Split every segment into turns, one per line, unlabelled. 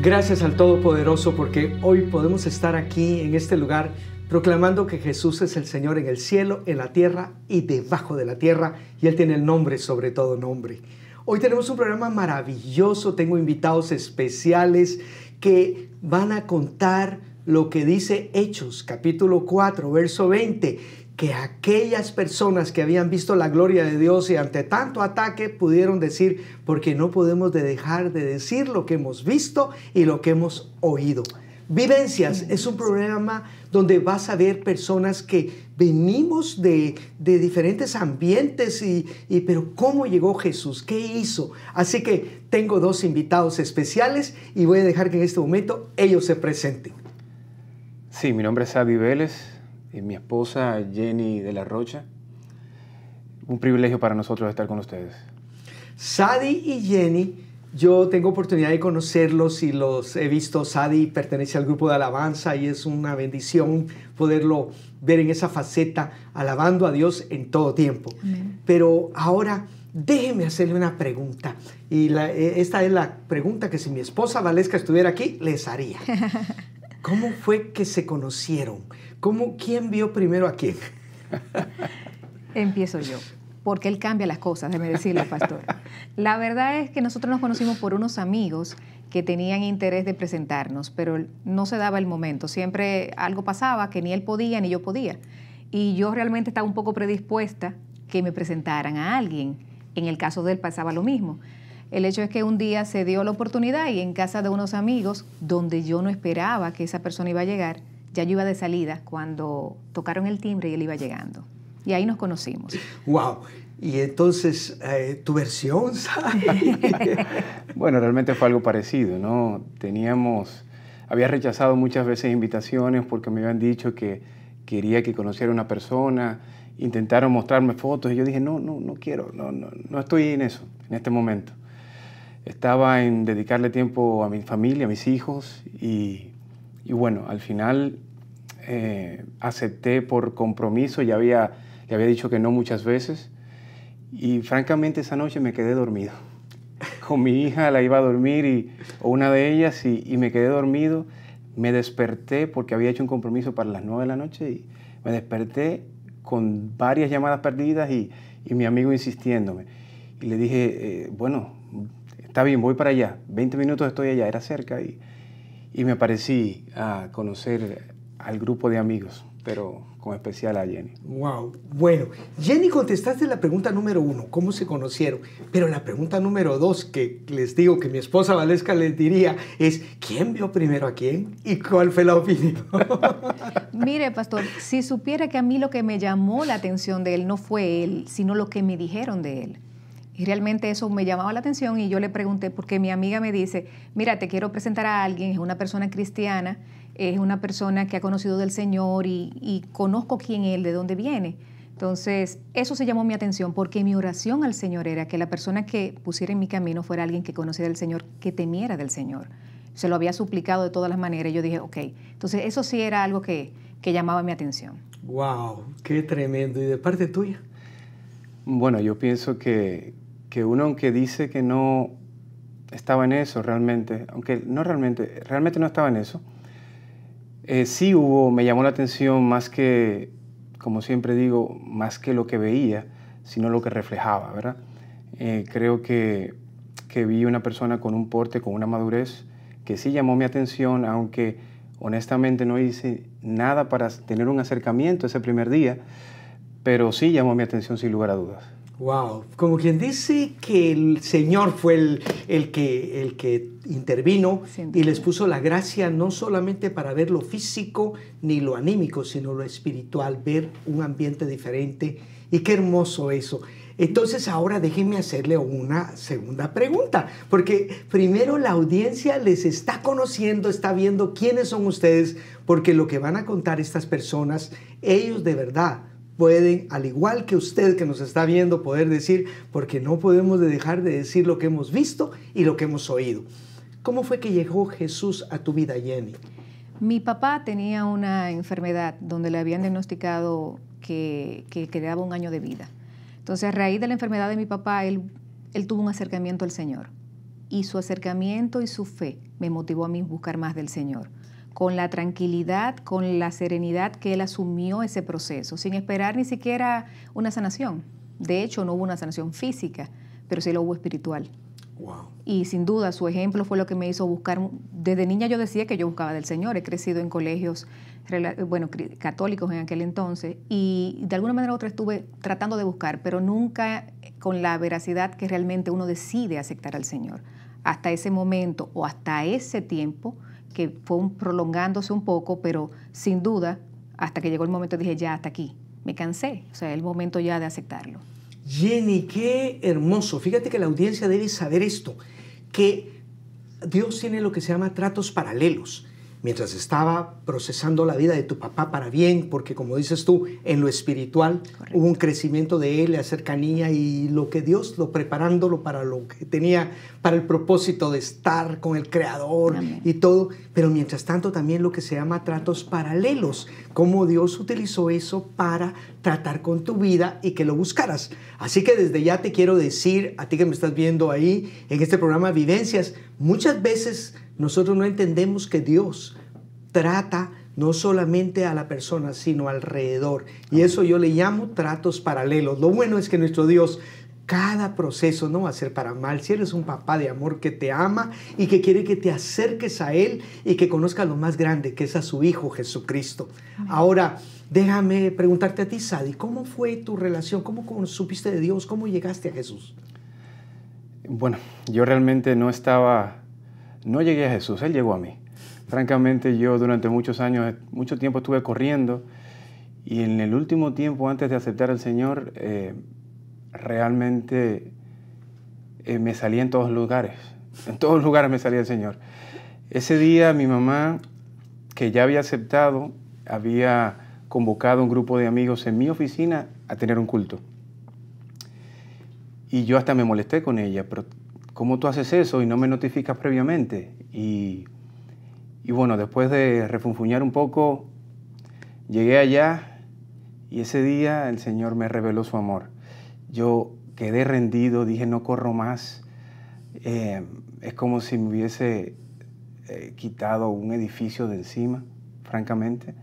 Gracias al Todopoderoso porque hoy podemos estar aquí en este lugar proclamando que Jesús es el Señor en el cielo, en la tierra y debajo de la tierra, y Él tiene el nombre sobre todo nombre. Hoy tenemos un programa maravilloso, tengo invitados especiales que van a contar lo que dice Hechos, capítulo 4, verso 20, que aquellas personas que habían visto la gloria de Dios y ante tanto ataque pudieron decir, porque no podemos dejar de decir lo que hemos visto y lo que hemos oído. Vivencias es un programa donde vas a ver personas que venimos de diferentes ambientes, pero ¿cómo llegó Jesús? ¿Qué hizo? Así que tengo dos invitados especiales y voy a dejar que en este momento ellos se presenten.
Sí, mi nombre es Sadi Vélez y mi esposa Jenny de la Rocha. Un privilegio para nosotros estar con ustedes.
Sadi y Jenny, yo tengo oportunidad de conocerlos y los he visto. Sadi pertenece al grupo de alabanza y es una bendición poderlo ver en esa faceta, alabando a Dios en todo tiempo. Amén. Pero ahora déjeme hacerle una pregunta. Y esta es la pregunta que si mi esposa Valesca estuviera aquí, les haría. ¿Cómo fue que se conocieron? ¿Quién vio primero a quién?
Empiezo yo, porque él cambia las cosas, déjeme decirle, pastor. La verdad es que nosotros nos conocimos por unos amigos que tenían interés de presentarnos, pero no se daba el momento. Siempre algo pasaba que ni él podía ni yo podía. Y yo realmente estaba un poco predispuesta que me presentaran a alguien. En el caso de él pasaba lo mismo. El hecho es que un día se dio la oportunidad y en casa de unos amigos, donde yo no esperaba que esa persona iba a llegar, ya yo iba de salida cuando tocaron el timbre y él iba llegando. Y ahí nos conocimos.
¡Wow! Y entonces, ¿tu versión, Sadi?
Bueno, realmente fue algo parecido, ¿no? Había rechazado muchas veces invitaciones porque me habían dicho que quería que conociera a una persona, intentaron mostrarme fotos y yo dije, no quiero, no estoy en eso, en este momento. Estaba en dedicarle tiempo a mi familia, a mis hijos y bueno, al final acepté por compromiso, le había dicho que no muchas veces y francamente esa noche me quedé dormido. Con mi hija la iba a dormir, o una de ellas, y me quedé dormido. Me desperté porque había hecho un compromiso para las 9 de la noche y me desperté con varias llamadas perdidas y mi amigo insistiéndome. Y le dije, bueno, está bien, voy para allá. 20 minutos estoy allá, era cerca y me aparecí a conocer al grupo de amigos, pero con especial a Jenny.
Wow. Bueno, Jenny, contestaste la pregunta número 1, ¿cómo se conocieron? Pero la pregunta número 2, que les digo que mi esposa Valesca les diría, es ¿quién vio primero a quién? ¿Y cuál fue la opinión?
Mire, pastor, si supiera que a mí lo que me llamó la atención de él no fue él, sino lo que me dijeron de él. Y realmente eso me llamaba la atención y yo le pregunté, porque mi amiga me dice, mira, te quiero presentar a alguien, es una persona cristiana, es una persona que ha conocido del Señor y conozco quién es él, de dónde viene. Entonces, eso se llamó mi atención porque mi oración al Señor era que la persona que pusiera en mi camino fuera alguien que conociera del Señor, que temiera del Señor. Se lo había suplicado de todas las maneras y yo dije, ok. Entonces, eso sí era algo que llamaba mi atención.
¡Wow! ¡Qué tremendo! ¿Y de parte tuya?
Bueno, yo pienso que uno, aunque dice que no estaba en eso realmente, aunque no realmente no estaba en eso, sí me llamó la atención más que, como siempre digo, más que lo que veía, sino lo que reflejaba, ¿verdad? Creo que vi una persona con un porte, con una madurez, que sí llamó mi atención, aunque honestamente no hice nada para tener un acercamiento ese primer día, pero sí llamó mi atención sin lugar a dudas.
Wow, como quien dice que el Señor fue el que intervino y les puso la gracia no solamente para ver lo físico ni lo anímico, sino lo espiritual, ver un ambiente diferente. Y qué hermoso eso. Entonces ahora déjenme hacerle una segunda pregunta, porque primero la audiencia les está conociendo, está viendo quiénes son ustedes, porque lo que van a contar estas personas, ellos de verdad pueden, al igual que usted que nos está viendo, poder decir, porque no podemos dejar de decir lo que hemos visto y lo que hemos oído. ¿Cómo fue que llegó Jesús a tu vida, Jenny?
Mi papá tenía una enfermedad donde le habían diagnosticado que quedaba 1 año de vida. Entonces, a raíz de la enfermedad de mi papá, él tuvo un acercamiento al Señor. y su acercamiento y su fe me motivó a mí buscar más del Señor. Con la tranquilidad, con la serenidad que Él asumió ese proceso, sin esperar ni siquiera una sanación. De hecho, no hubo una sanación física, pero sí lo hubo espiritual.
Wow.
Y sin duda su ejemplo fue lo que me hizo buscar. Desde niña yo decía que yo buscaba del Señor. He crecido en colegios católicos en aquel entonces y de alguna manera u otra estuve tratando de buscar, pero nunca con la veracidad que realmente uno decide aceptar al Señor. Hasta ese momento o hasta ese tiempo, que fue prolongándose un poco, pero sin duda, hasta que llegó el momento dije, ya, hasta aquí. Me cansé. O sea, el momento ya de aceptarlo.
Jenny, qué hermoso. Fíjate que la audiencia debe saber esto, que Dios tiene lo que se llama tratos paralelos. Mientras estaba procesando la vida de tu papá para bien, porque como dices tú, en lo espiritual
Correcto.
hubo un crecimiento de él, la cercanía y lo que Dios lo preparándolo para lo que tenía, para el propósito de estar con el Creador. Amén. Y todo. Pero mientras tanto también lo que se llama tratos paralelos, cómo Dios utilizó eso para tratar con tu vida y que lo buscaras. Así que desde ya te quiero decir, a ti que me estás viendo ahí en este programa Vivencias, muchas veces nosotros no entendemos que Dios trata no solamente a la persona, sino alrededor. Y eso yo le llamo tratos paralelos. Lo bueno es que nuestro Dios, cada proceso no va a ser para mal. Si Él es un papá de amor que te ama y que quiere que te acerques a Él y que conozcas lo más grande, que es a su Hijo Jesucristo. Amén. Ahora, déjame preguntarte a ti, Sadi, ¿cómo fue tu relación? ¿Cómo supiste de Dios? ¿Cómo llegaste a Jesús?
Bueno, yo realmente no llegué a Jesús, Él llegó a mí. Francamente, yo durante mucho tiempo estuve corriendo y en el último tiempo, antes de aceptar al Señor, realmente me salía en todos lugares. En todos lugares me salía el Señor. Ese día mi mamá, que ya había aceptado, había convocado a un grupo de amigos en mi oficina a tener un culto. Y yo hasta me molesté con ella, pero ¿cómo tú haces eso y no me notificas previamente? Y bueno, después de refunfuñar un poco, llegué allá y ese día el Señor me reveló su amor. Yo quedé rendido, dije, no corro más. Es como si me hubiese quitado un edificio de encima, francamente.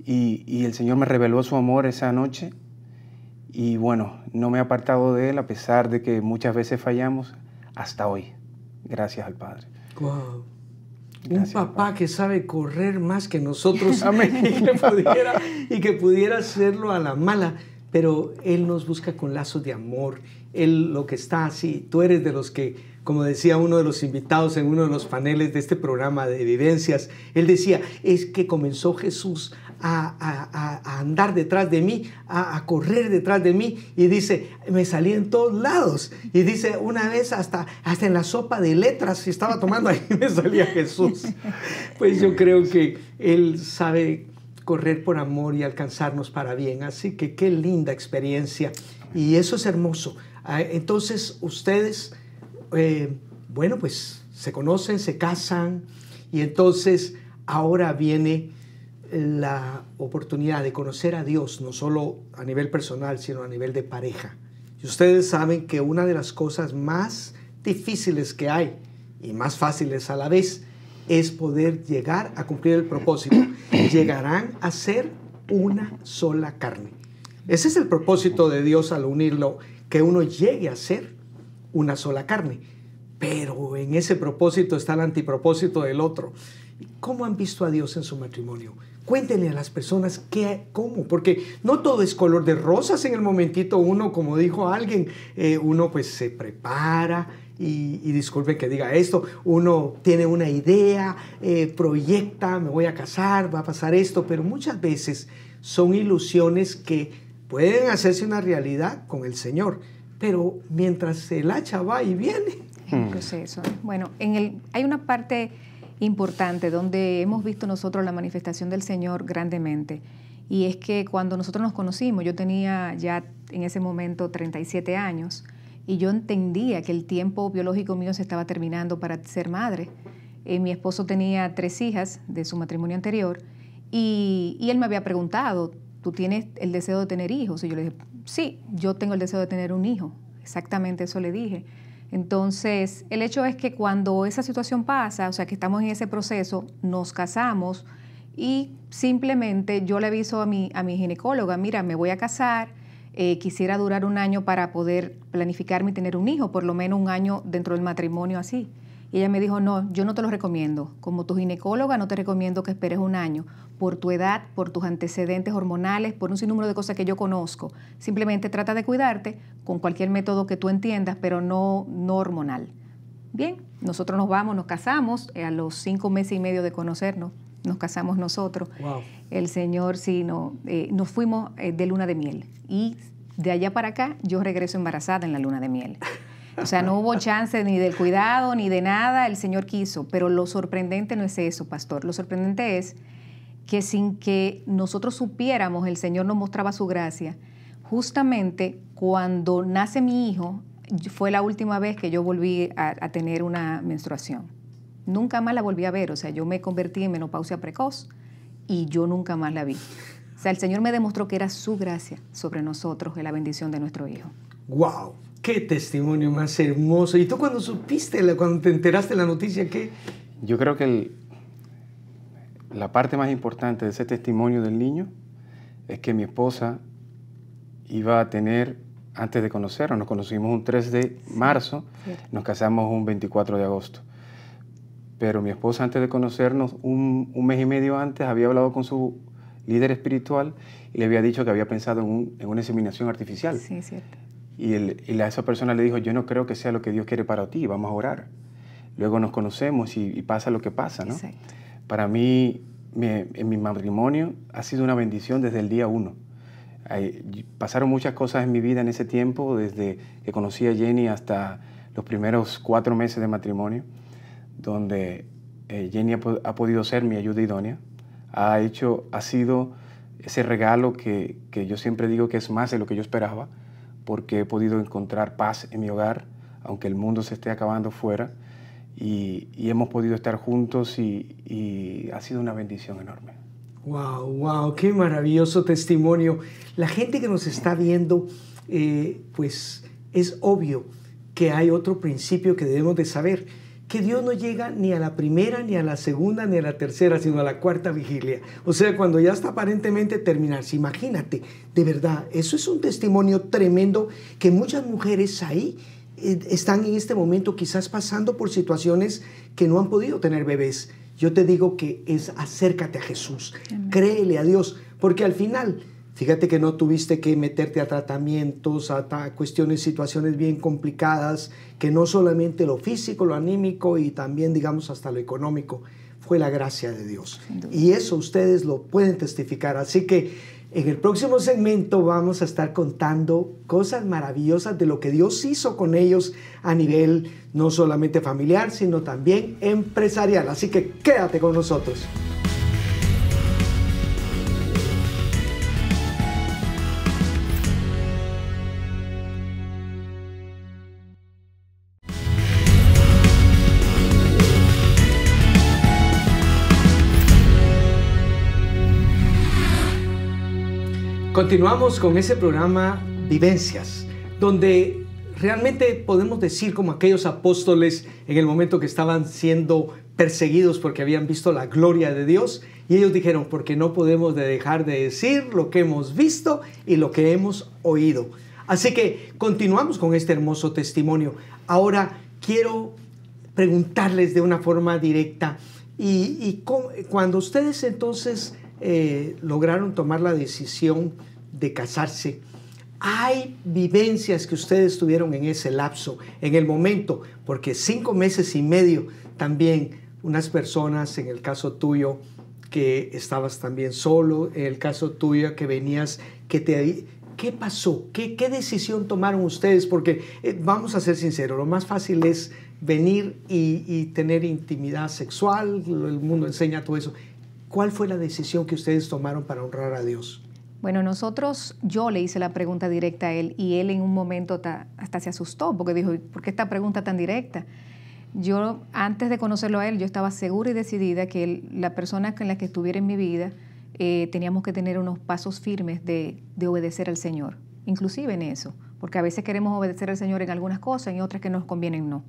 Y el Señor me reveló su amor esa noche. Y bueno, no me he apartado de Él, a pesar de que muchas veces fallamos, hasta hoy. Gracias al Padre.
Wow. Un papá que sabe correr más que nosotros. Amén. y que pudiera hacerlo a la mala. Pero Él nos busca con lazos de amor. Él lo que está así. Tú eres de los que, como decía uno de los invitados en uno de los paneles de este programa de Vivencias, él decía, es que comenzó Jesús a andar detrás de mí, a correr detrás de mí, y dice, me salí en todos lados, y dice, una vez hasta en la sopa de letras que estaba tomando, ahí me salía Jesús. Pues yo creo que Él sabe correr por amor y alcanzarnos para bien, así que qué linda experiencia, y eso es hermoso. Entonces ustedes, bueno, pues se conocen, se casan, y entonces ahora viene la oportunidad de conocer a Dios, no solo a nivel personal, sino a nivel de pareja. Y ustedes saben que una de las cosas más difíciles que hay, y más fáciles a la vez, es poder llegar a cumplir el propósito. Llegarán a ser una sola carne. Ese es el propósito de Dios al unirlo, que uno llegue a ser una sola carne. Pero en ese propósito está el antipropósito del otro. ¿Cómo han visto a Dios en su matrimonio? Cuéntenle a las personas cómo, porque no todo es color de rosas en el momentito. Uno, como dijo alguien, uno pues se prepara y disculpen que diga esto, uno tiene una idea, proyecta, me voy a casar, va a pasar esto, pero muchas veces son ilusiones que pueden hacerse una realidad con el Señor, pero mientras el hacha va y viene.
El proceso. Bueno, hay una parte importante donde hemos visto nosotros la manifestación del Señor grandemente, y es que cuando nosotros nos conocimos, yo tenía ya en ese momento 37 años y yo entendía que el tiempo biológico mío se estaba terminando para ser madre. Mi esposo tenía 3 hijas de su matrimonio anterior y él me había preguntado, ¿tú tienes el deseo de tener hijos? Y yo le dije, sí, yo tengo el deseo de tener un hijo. Exactamente eso le dije. Entonces, el hecho es que cuando esa situación pasa, o sea, que estamos en ese proceso, nos casamos y simplemente yo le aviso a mi ginecóloga, mira, me voy a casar, quisiera durar 1 año para poder planificarme y tener un hijo, por lo menos 1 año dentro del matrimonio así. Y ella me dijo, no, yo no te lo recomiendo. Como tu ginecóloga no te recomiendo que esperes 1 año por tu edad, por tus antecedentes hormonales, por un sinnúmero de cosas que yo conozco. Simplemente trata de cuidarte con cualquier método que tú entiendas, pero no hormonal. Bien, nosotros nos vamos, nos casamos, a los 5 meses y medio de conocernos, nos casamos nosotros.
Wow.
El Señor sí, nos fuimos de luna de miel. Y de allá para acá yo regreso embarazada en la luna de miel. O sea, no hubo chance ni del cuidado, ni de nada, el Señor quiso. Pero lo sorprendente no es eso, pastor. Lo sorprendente es que sin que nosotros supiéramos, el Señor nos mostraba su gracia. Justamente cuando nace mi hijo, fue la última vez que yo volví a tener una menstruación. Nunca más la volví a ver. O sea, yo me convertí en menopausia precoz y yo nunca más la vi. O sea, el Señor me demostró que era su gracia sobre nosotros y la bendición de nuestro hijo.
¡Wow! ¡Qué testimonio más hermoso! ¿Y tú cuando supiste, cuando te enteraste de la noticia, qué?
Yo creo que la parte más importante de ese testimonio del niño es que mi esposa iba a tener, antes de conocernos, nos conocimos un 3 de marzo, nos casamos un 24 de agosto. Pero mi esposa, antes de conocernos, un mes y medio antes, había hablado con su líder espiritual y le había dicho que había pensado en una inseminación artificial.
Sí, es cierto.
Y esa persona le dijo, yo no creo que sea lo que Dios quiere para ti, vamos a orar. Luego nos conocemos y pasa lo que pasa, ¿no?
Exacto.
Para mí, en mi matrimonio ha sido una bendición desde el día 1. Pasaron muchas cosas en mi vida en ese tiempo, desde que conocí a Jenny hasta los primeros 4 meses de matrimonio, donde Jenny ha podido ser mi ayuda idónea. Ha sido ese regalo que yo siempre digo que es más de lo que yo esperaba, porque he podido encontrar paz en mi hogar, aunque el mundo se esté acabando fuera, y hemos podido estar juntos y ha sido una bendición enorme.
¡Wow, wow! ¡Qué maravilloso testimonio! La gente que nos está viendo, pues es obvio que hay otro principio que debemos de saber, que Dios no llega ni a la primera, ni a la segunda, ni a la tercera, sino a la 4ª vigilia. O sea, cuando ya está aparentemente terminarse. Imagínate, de verdad, eso es un testimonio tremendo que muchas mujeres ahí están en este momento quizás pasando por situaciones que no han podido tener bebés. Yo te digo que es acércate a Jesús, créele a Dios, porque al final, fíjate que no tuviste que meterte a tratamientos, a cuestiones, situaciones bien complicadas, que no solamente lo físico, lo anímico y también, digamos, hasta lo económico, fue la gracia de Dios. Y eso ustedes lo pueden testificar. Así que en el próximo segmento vamos a estar contando cosas maravillosas de lo que Dios hizo con ellos a nivel no solamente familiar, sino también empresarial. Así que quédate con nosotros. Continuamos con ese programa Vivencias, donde realmente podemos decir como aquellos apóstoles en el momento que estaban siendo perseguidos porque habían visto la gloria de Dios, y ellos dijeron, porque no podemos dejar de decir lo que hemos visto y lo que hemos oído. Así que continuamos con este hermoso testimonio. Ahora quiero preguntarles de una forma directa, cuando ustedes entonces lograron tomar la decisión de casarse, ¿hay vivencias que ustedes tuvieron en ese lapso, en el momento? Porque 5 meses y medio también, unas personas, en el caso tuyo, que estabas también solo, en el caso tuyo que venías, ¿qué pasó? ¿Qué decisión tomaron ustedes? Porque vamos a ser sinceros, lo más fácil es venir y tener intimidad sexual, el mundo enseña todo eso. ¿Cuál fue la decisión que ustedes tomaron para honrar a Dios?
Bueno, yo le hice la pregunta directa a él y él en un momento hasta se asustó porque dijo, ¿por qué esta pregunta tan directa? Yo, antes de conocerlo a él, yo estaba segura y decidida que la persona con la que estuviera en mi vida teníamos que tener unos pasos firmes de obedecer al Señor, inclusive en eso, porque a veces queremos obedecer al Señor en algunas cosas y en otras que nos convienen no.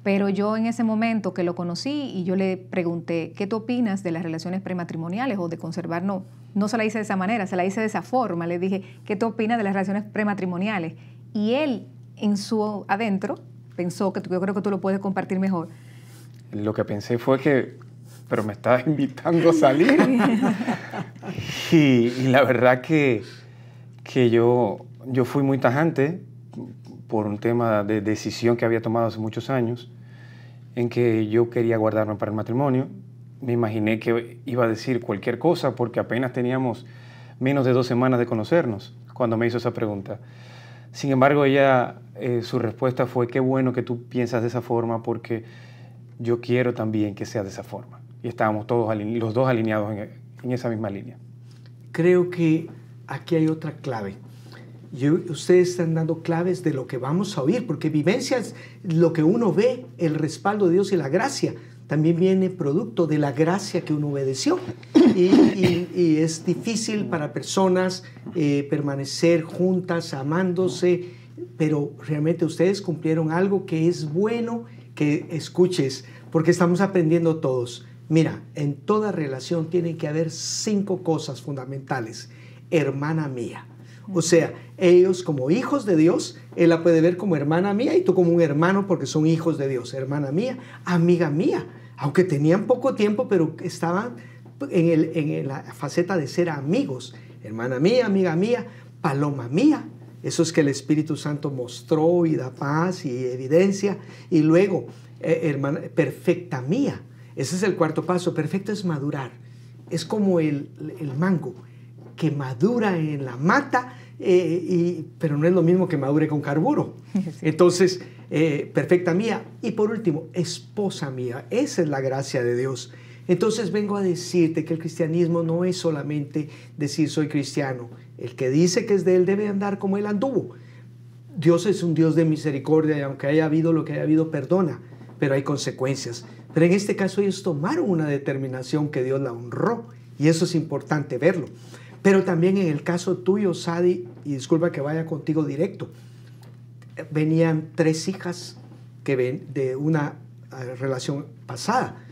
Pero yo en ese momento que lo conocí y yo le pregunté, ¿qué tú opinas de las relaciones prematrimoniales o de conservar? No se la hice de esa manera, se la hice de esa forma. Le dije, ¿qué tú opinas de las relaciones prematrimoniales? Y él, en su adentro, pensó que yo creo que tú lo puedes compartir mejor.
Lo que pensé fue que, pero me estabas invitando a salir. y la verdad que yo fui muy tajante por un tema de decisión que había tomado hace muchos años, en que yo quería guardarme para el matrimonio. Me imaginé que iba a decir cualquier cosa porque apenas teníamos menos de 2 semanas de conocernos cuando me hizo esa pregunta. Sin embargo, ella, su respuesta fue, qué bueno que tú piensas de esa forma porque yo quiero también que sea de esa forma. Y estábamos todos los dos alineados en esa misma línea.
Creo que aquí hay otra clave. Ustedes están dando claves de lo que vamos a oír, porque vivencia es lo que uno ve, el respaldo de Dios y la gracia. También viene producto de la gracia que uno obedeció. Y es difícil para personas permanecer juntas, amándose, pero realmente ustedes cumplieron algo que es bueno que escuches, porque estamos aprendiendo todos. Mira, en toda relación tiene que haber 5 cosas fundamentales. Hermana mía. O sea, ellos como hijos de Dios, él la puede ver como hermana mía y tú como un hermano porque son hijos de Dios. Hermana mía, amiga mía. Aunque tenían poco tiempo, pero estaban en la faceta de ser amigos. Hermana mía, amiga mía, paloma mía. Eso es que el Espíritu Santo mostró y da paz y evidencia. Y luego, hermana, perfecta mía. Ese es el 4 paso. Perfecto es madurar. Es como el mango que madura en la mata, pero no es lo mismo que madure con carburo. Sí. Entonces, perfecta mía. Y por último, esposa mía. Esa es la gracia de Dios. Entonces vengo a decirte que el cristianismo no es solamente decir soy cristiano. El que dice que es de él debe andar como él anduvo. Dios es un Dios de misericordia y aunque haya habido lo que haya habido, perdona, pero hay consecuencias. Pero en este caso ellos tomaron una determinación que Dios la honró y eso es importante verlo. Pero también en el caso tuyo, Sadi, y disculpa que vaya contigo directo, venían 3 hijas que ven de una relación pasada.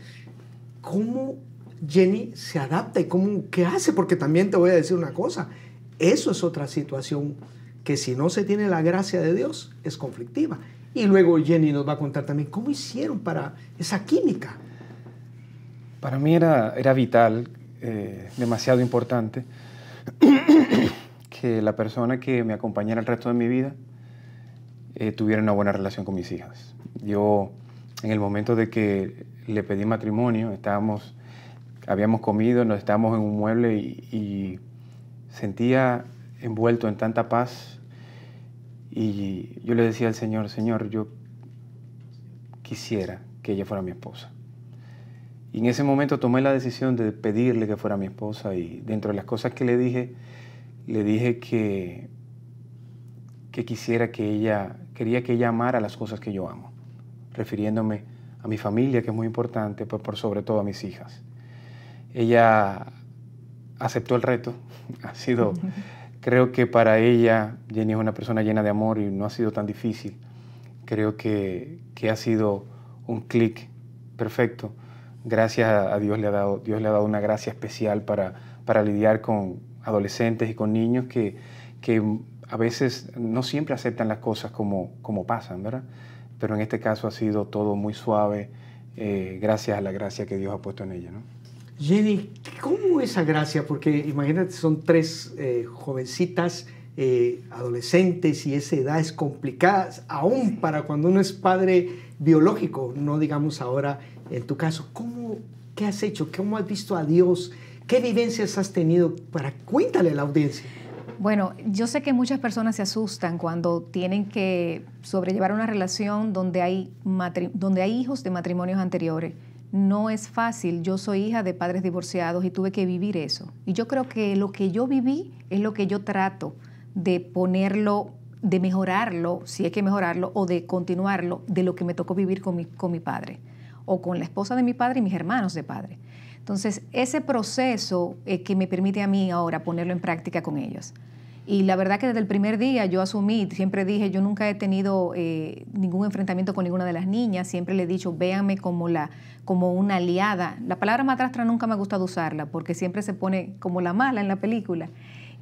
¿Cómo Jenny se adapta y qué hace? Porque también te voy a decir una cosa, eso es otra situación que si no se tiene la gracia de Dios es conflictiva. Y luego Jenny nos va a contar también cómo hicieron para esa química.
Para mí era vital, demasiado importante, que la persona que me acompañara el resto de mi vida tuviera una buena relación con mis hijas. Yo, en el momento de que le pedí matrimonio, habíamos comido, estábamos en un mueble y sentía envuelto en tanta paz. Y yo le decía al Señor, Señor, yo quisiera que ella fuera mi esposa. Y en ese momento tomé la decisión de pedirle que fuera mi esposa y dentro de las cosas que le dije que quería que ella amara las cosas que yo amo, refiriéndome a mi familia, que es muy importante, pero por sobre todo a mis hijas. Ella aceptó el reto, creo que para ella, Jenny es una persona llena de amor y no ha sido tan difícil. Creo que ha sido un clic perfecto. Gracias a Dios le ha dado una gracia especial para lidiar con adolescentes y con niños que a veces no siempre aceptan las cosas como pasan, ¿verdad? Pero en este caso ha sido todo muy suave, gracias a la gracia que Dios ha puesto en ella, ¿no?
Jenny, ¿cómo esa gracia? Porque imagínate, son 3 jovencitas, adolescentes, y esa edad es complicada, aún para cuando uno es padre biológico, no digamos ahora en tu caso. ¿Qué has hecho? ¿Cómo has visto a Dios? ¿Qué vivencias has tenido? Cuéntale a la audiencia.
Bueno, yo sé que muchas personas se asustan cuando tienen que sobrellevar una relación donde hay hijos de matrimonios anteriores. No es fácil. Yo soy hija de padres divorciados y tuve que vivir eso. Y yo creo que lo que yo viví es lo que yo trato de ponerlo, de mejorarlo, si hay que mejorarlo, o de continuarlo de lo que me tocó vivir con mi padre, o con la esposa de mi padre y mis hermanos de padre. Entonces, ese proceso que me permite a mí ahora ponerlo en práctica con ellos. Y la verdad que desde el primer día yo asumí, siempre dije, yo nunca he tenido ningún enfrentamiento con ninguna de las niñas, siempre le he dicho, véanme como una aliada. La palabra madrastra nunca me ha gustado usarla porque siempre se pone como la mala en la película.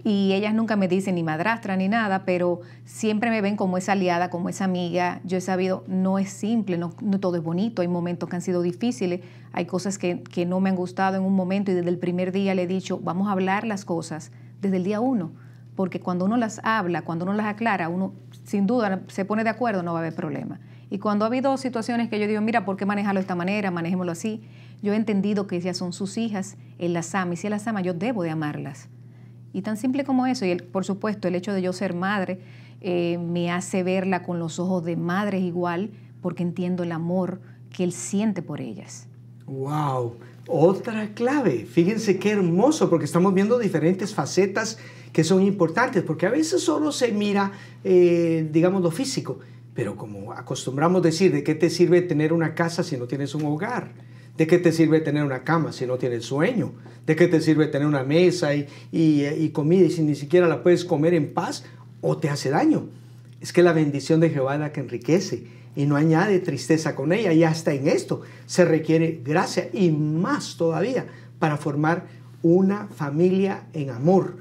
Y ellas nunca me dicen ni madrastra ni nada, pero siempre me ven como esa aliada, como esa amiga. Yo he sabido, no es simple, no todo es bonito, hay momentos que han sido difíciles, hay cosas que no me han gustado en un momento y desde el primer día le he dicho, vamos a hablar las cosas desde el día 1. Porque cuando uno las habla, cuando uno las aclara, uno sin duda se pone de acuerdo, no va a haber problema. Y cuando ha habido situaciones que yo digo, mira, ¿por qué manejarlo de esta manera? Manejémoslo así. Yo he entendido que ellas son sus hijas, él las ama, y si él las ama, yo debo de amarlas. Y tan simple como eso. Y por supuesto, el hecho de yo ser madre me hace verla con los ojos de madre igual, porque entiendo el amor que él siente por ellas.
¡Wow! Otra clave. Fíjense qué hermoso, porque estamos viendo diferentes facetas que son importantes, porque a veces solo se mira, digamos, lo físico, pero como acostumbramos decir, ¿de qué te sirve tener una casa si no tienes un hogar? ¿De qué te sirve tener una cama si no tienes sueño? ¿De qué te sirve tener una mesa y comida y si ni siquiera la puedes comer en paz o te hace daño? Es que la bendición de Jehová es la que enriquece y no añade tristeza con ella, y hasta en esto se requiere gracia y más todavía para formar una familia en amor.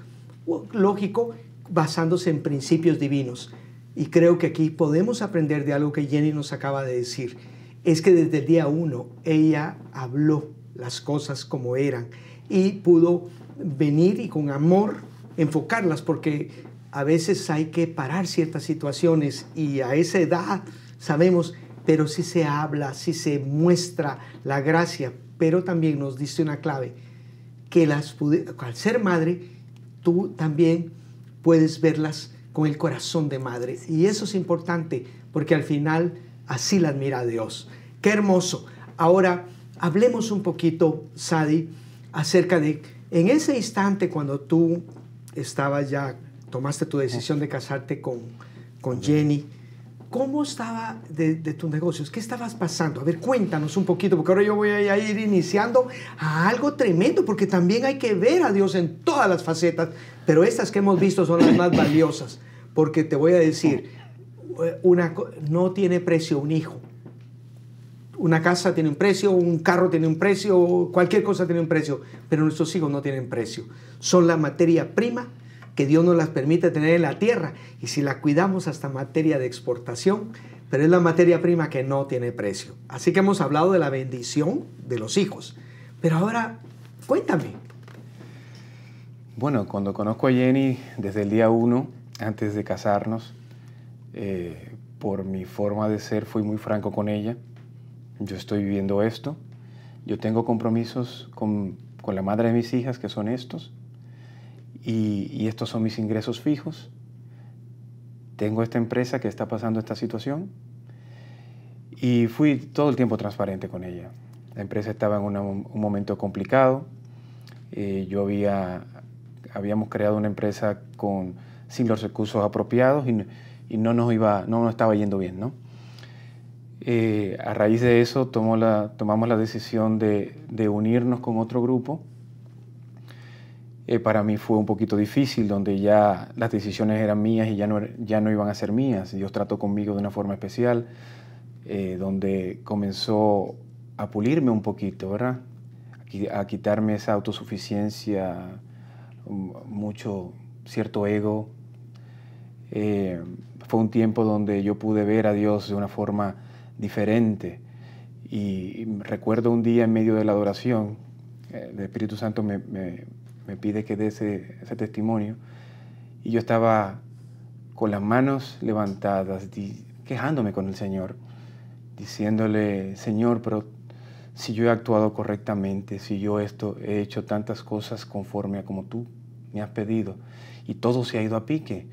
Lógico, basándose en principios divinos. Y creo que aquí podemos aprender de algo que Jenny nos acaba de decir. Es que desde el día 1 ella habló las cosas como eran y pudo venir y con amor enfocarlas, porque a veces hay que parar ciertas situaciones y a esa edad sabemos, pero si se habla, si se muestra la gracia, pero también nos dice una clave, que al ser madre, tú también puedes verlas con el corazón de madre. Y eso es importante, porque al final así las mira Dios. ¡Qué hermoso! Ahora, hablemos un poquito, Sadi, acerca de, en ese instante cuando tú estabas ya, tomaste tu decisión de casarte con Jenny, ¿cómo estaba de tus negocios? ¿Qué estabas pasando? A ver, cuéntanos un poquito, porque ahora yo voy a ir iniciando a algo tremendo, porque también hay que ver a Dios en todas las facetas, pero estas que hemos visto son las más valiosas, porque te voy a decir, no tiene precio un hijo. Una casa tiene un precio, un carro tiene un precio, cualquier cosa tiene un precio, pero nuestros hijos no tienen precio. Son la materia prima que Dios nos las permite tener en la tierra, y si la cuidamos hasta materia de exportación, pero es la materia prima que no tiene precio. Así que hemos hablado de la bendición de los hijos, pero ahora cuéntame.
Bueno, cuando conozco a Jenny desde el día 1, antes de casarnos, por mi forma de ser fui muy franco con ella. Yo estoy viviendo esto, yo tengo compromisos con la madre de mis hijas, que son estos, y estos son mis ingresos fijos. Tengo esta empresa que está pasando esta situación, y fui todo el tiempo transparente con ella. La empresa estaba en un momento complicado. Habíamos creado una empresa sin los recursos apropiados y no nos estaba yendo bien, ¿no? A raíz de eso tomamos la decisión de unirnos con otro grupo. Para mí fue un poquito difícil, donde ya las decisiones eran mías y ya no iban a ser mías. Dios trató conmigo de una forma especial, donde comenzó a pulirme un poquito, ¿verdad? A quitarme esa autosuficiencia, cierto ego. Fue un tiempo donde yo pude ver a Dios de una forma diferente, y recuerdo un día en medio de la adoración, el Espíritu Santo me pide que dé ese testimonio, y yo estaba con las manos levantadas, quejándome con el Señor, diciéndole: Señor, pero si yo he actuado correctamente, si yo he hecho tantas cosas conforme a como tú me has pedido, y todo se ha ido a pique.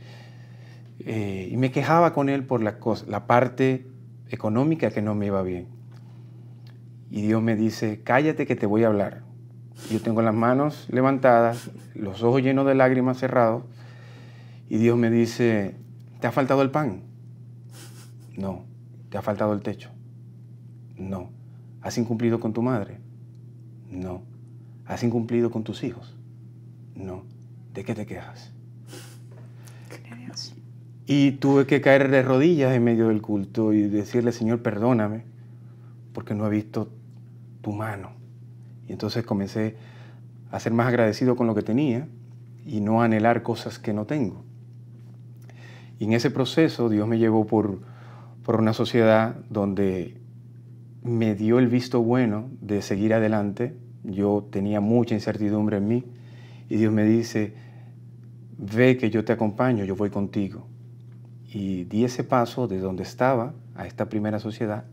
Y me quejaba con Él por la parte económica que no me iba bien. Y Dios me dice: cállate que te voy a hablar. Yo tengo las manos levantadas, los ojos llenos de lágrimas, cerrados, y Dios me dice: ¿te ha faltado el pan? No. ¿Te ha faltado el techo? No. ¿Has incumplido con tu madre? No. ¿Has incumplido con tus hijos? No. ¿De qué te quejas? Y tuve que caer de rodillas en medio del culto y decirle, Señor, perdóname, porque no he visto tu mano. Y entonces comencé a ser más agradecido con lo que tenía y no anhelar cosas que no tengo. Y en ese proceso Dios me llevó por una sociedad donde me dio el visto bueno de seguir adelante. Yo tenía mucha incertidumbre en mí y Dios me dice, ve que yo te acompaño, yo voy contigo. Y di ese paso de donde estaba a esta primera sociedad,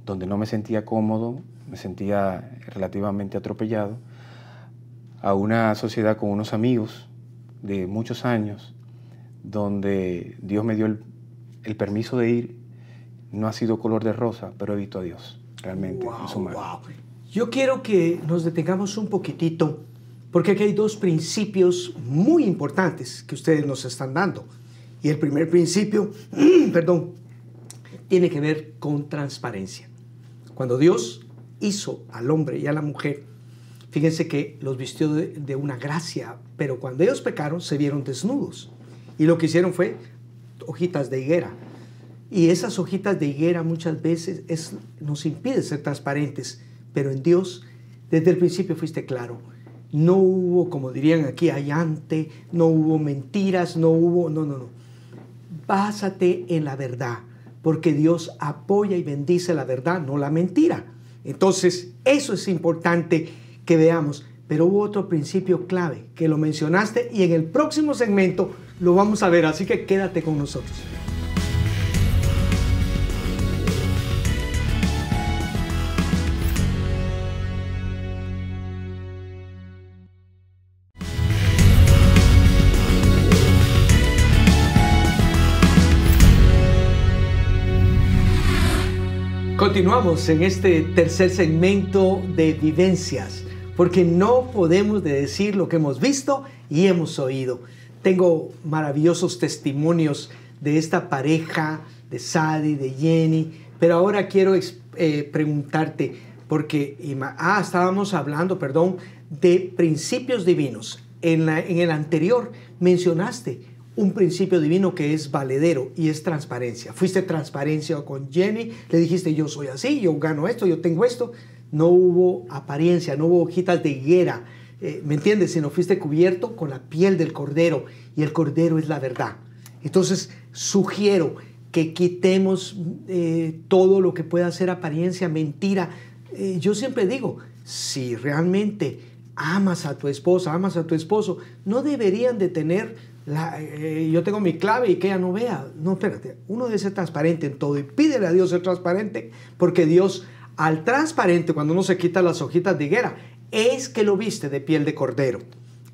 donde no me sentía cómodo, me sentía relativamente atropellado, a una sociedad con unos amigos de muchos años, donde Dios me dio el permiso de ir. No ha sido color de rosa, pero he visto a Dios realmente en su mano.
Wow. Yo quiero que nos detengamos un poquitito, porque aquí hay dos principios muy importantes que ustedes nos están dando. Y el primer principio, tiene que ver con transparencia. Cuando Dios hizo al hombre y a la mujer, fíjense que los vistió de una gracia, pero cuando ellos pecaron se vieron desnudos. Y lo que hicieron fue hojitas de higuera. Y esas hojitas de higuera muchas veces nos impide ser transparentes, pero en Dios desde el principio fuiste claro. No hubo, como dirían aquí, allante, no hubo mentiras, no. Básate en la verdad, porque Dios apoya y bendice la verdad, no la mentira. Entonces, eso es importante que veamos. Pero hubo otro principio clave que lo mencionaste y en el próximo segmento lo vamos a ver, así que quédate con nosotros. Continuamos en este tercer segmento de vivencias, porque no podemos decir lo que hemos visto y hemos oído. Tengo maravillosos testimonios de esta pareja, de Sadie, de Jenny, pero ahora quiero preguntarte, porque estábamos hablando, de principios divinos. En el anterior mencionaste un principio divino que es valedero y es transparencia. Fuiste transparencia con Jenny, le dijiste yo soy así, yo gano esto, yo tengo esto. No hubo apariencia, no hubo hojitas de higuera, ¿me entiendes? Sino fuiste cubierto con la piel del cordero y el cordero es la verdad. Entonces sugiero que quitemos todo lo que pueda ser apariencia, mentira. Yo siempre digo, si realmente amas a tu esposa, amas a tu esposo, no deberían de tener yo tengo mi clave y que ella no vea. No, espérate, uno debe ser transparente en todo y pídele a Dios ser transparente, porque Dios al transparente, cuando uno se quita las hojitas de higuera, es que lo viste de piel de cordero.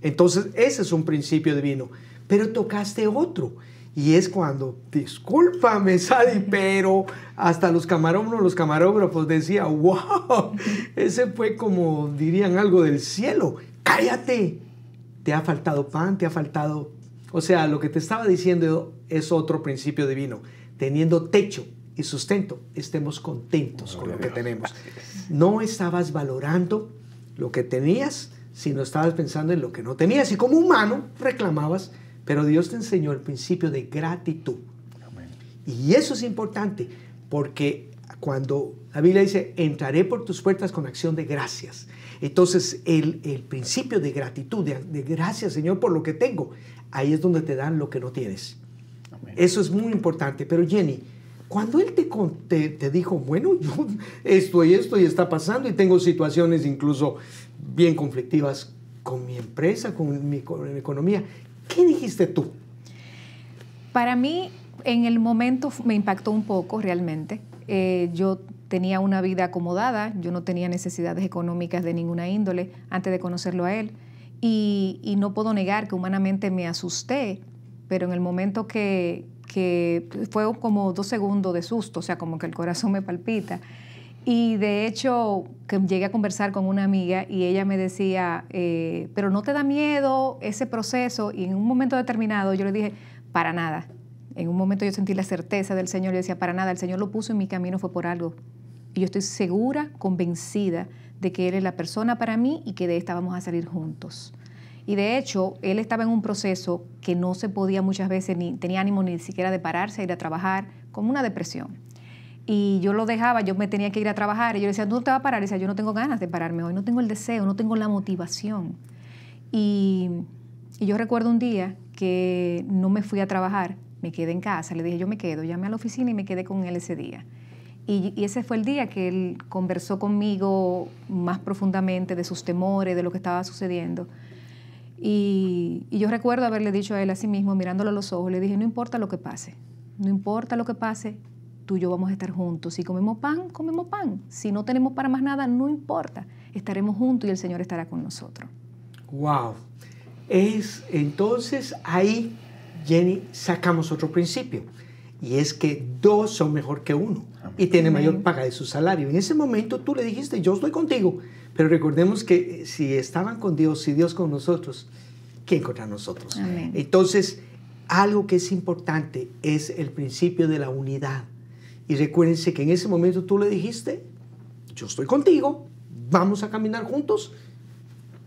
Entonces ese es un principio divino. Pero tocaste otro, y es cuando, discúlpame Sadie, pero hasta los camarógrafos decían, wow, ese fue como dirían algo del cielo. Cállate, te ha faltado pan, te ha faltado. O sea, lo que te estaba diciendo es otro principio divino. Teniendo techo y sustento, estemos contentos con lo que tenemos. No estabas valorando lo que tenías, sino estabas pensando en lo que no tenías. Y como humano reclamabas, pero Dios te enseñó el principio de gratitud. Amén. Y eso es importante, porque cuando la Biblia dice, entraré por tus puertas con acción de gracias. Entonces, el principio de gratitud, de gracias, Señor, por lo que tengo, ahí es donde te dan lo que no tienes. Amén. Eso es muy importante. Pero Jenny, cuando Él te dijo, bueno, yo esto y está pasando y tengo situaciones incluso bien conflictivas con mi empresa, con mi economía, ¿qué dijiste tú?
Para mí, en el momento me impactó un poco realmente. Yo tenía una vida acomodada, yo no tenía necesidades económicas de ninguna índole antes de conocerlo a él. Y no puedo negar que humanamente me asusté, pero en el momento que fue como 2 segundos de susto, o sea, como que el corazón me palpita. Y de hecho, que llegué a conversar con una amiga y ella me decía, pero ¿no te da miedo ese proceso? Y en un momento determinado yo le dije, para nada. En un momento yo sentí la certeza del Señor y decía, para nada, el Señor lo puso en mi camino, fue por algo. Y yo estoy segura, convencida de que Él es la persona para mí y que de esta vamos a salir juntos. Y de hecho, él estaba en un proceso que no se podía muchas veces, ni tenía ánimo ni siquiera de pararse, ir a trabajar, como una depresión. Y yo lo dejaba, yo me tenía que ir a trabajar, y yo le decía, ¿tú no te vas a parar? Y decía, yo no tengo ganas de pararme hoy, no tengo el deseo, no tengo la motivación. Y yo recuerdo un día que no me fui a trabajar, me quedé en casa, le dije, yo me quedo, llamé a la oficina y me quedé con él ese día. Y ese fue el día que él conversó conmigo más profundamente de sus temores, de lo que estaba sucediendo. Y yo recuerdo haberle dicho a él así mismo, mirándolo a los ojos, le dije, no importa lo que pase, no importa lo que pase, tú y yo vamos a estar juntos. Si comemos pan, comemos pan. Si no tenemos para más nada, no importa. Estaremos juntos y el Señor estará con nosotros.
Wow. Entonces ahí, Jenny, sacamos otro principio. Y es que dos son mejor que uno. Y tiene mayor paga de su salario. En ese momento tú le dijiste, yo estoy contigo. Pero recordemos que si estaban con Dios, si Dios con nosotros, ¿quién contra nosotros?
Amén.
Entonces, algo que es importante es el principio de la unidad. Y recuérdense que en ese momento tú le dijiste, yo estoy contigo, vamos a caminar juntos,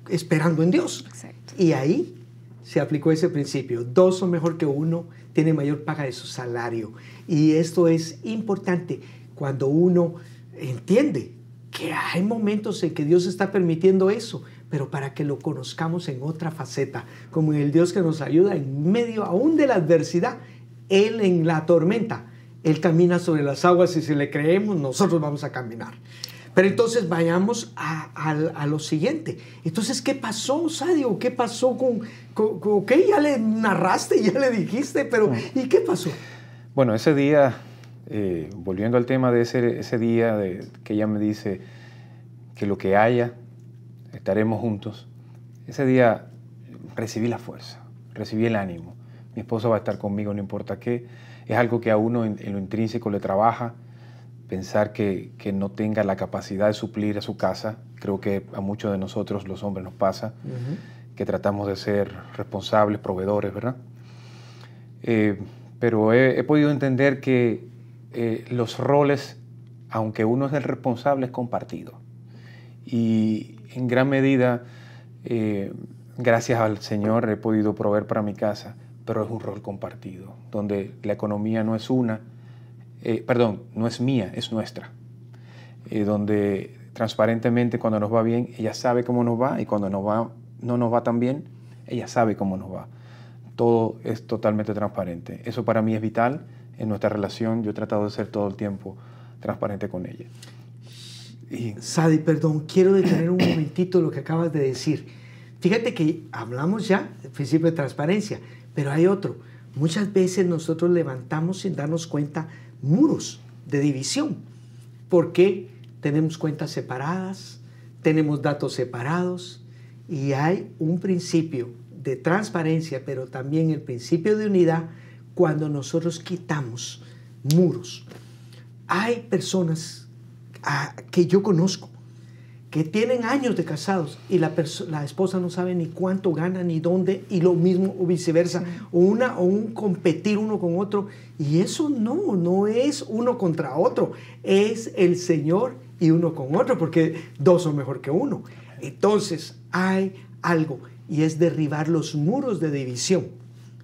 esperando en Dios.
Exacto.
Y ahí se aplicó ese principio. Dos son mejor que uno, tiene mayor paga de su salario. Y esto es importante cuando uno entiende que hay momentos en que Dios está permitiendo eso, pero para que lo conozcamos en otra faceta, como en el Dios que nos ayuda en medio aún de la adversidad, Él en la tormenta, Él camina sobre las aguas y si le creemos, nosotros vamos a caminar. Pero entonces vayamos a lo siguiente. Entonces, ¿qué pasó, Sadio? ¿Qué pasó con qué? Ya le narraste, ya le dijiste, pero ¿y qué pasó?
Bueno, ese día, volviendo al tema de ese día que ella me dice que lo que haya, estaremos juntos. Ese día recibí la fuerza, recibí el ánimo. Mi esposo va a estar conmigo, no importa qué. Es algo que a uno en lo intrínseco le trabaja. Pensar que no tenga la capacidad de suplir a su casa. Creo que a muchos de nosotros, los hombres, nos pasa, que tratamos de ser responsables, proveedores, ¿verdad? Pero he podido entender que los roles, aunque uno es el responsable, es compartido. Y en gran medida, gracias al Señor, he podido proveer para mi casa, pero es un rol compartido, donde la economía no es no es mía, es nuestra. Donde transparentemente cuando nos va bien, ella sabe cómo nos va, y cuando no nos va tan bien, ella sabe cómo nos va. Todo es totalmente transparente. Eso para mí es vital en nuestra relación. Yo he tratado de ser todo el tiempo transparente con ella.
Sadi, perdón, quiero detener un momentito lo que acabas de decir. Fíjate que hablamos ya del principio de transparencia, pero hay otro. Muchas veces nosotros levantamos sin darnos cuenta muros de división, porque tenemos cuentas separadas, tenemos datos separados, y hay un principio de transparencia, pero también el principio de unidad cuando nosotros quitamos muros. Hay personas que yo conozco que tienen años de casados y la esposa no sabe ni cuánto gana ni dónde, y lo mismo o viceversa, o un competir uno con otro, y eso no es uno contra otro, es el Señor y uno con otro, porque dos son mejor que uno. Entonces hay algo, y es derribar los muros de división,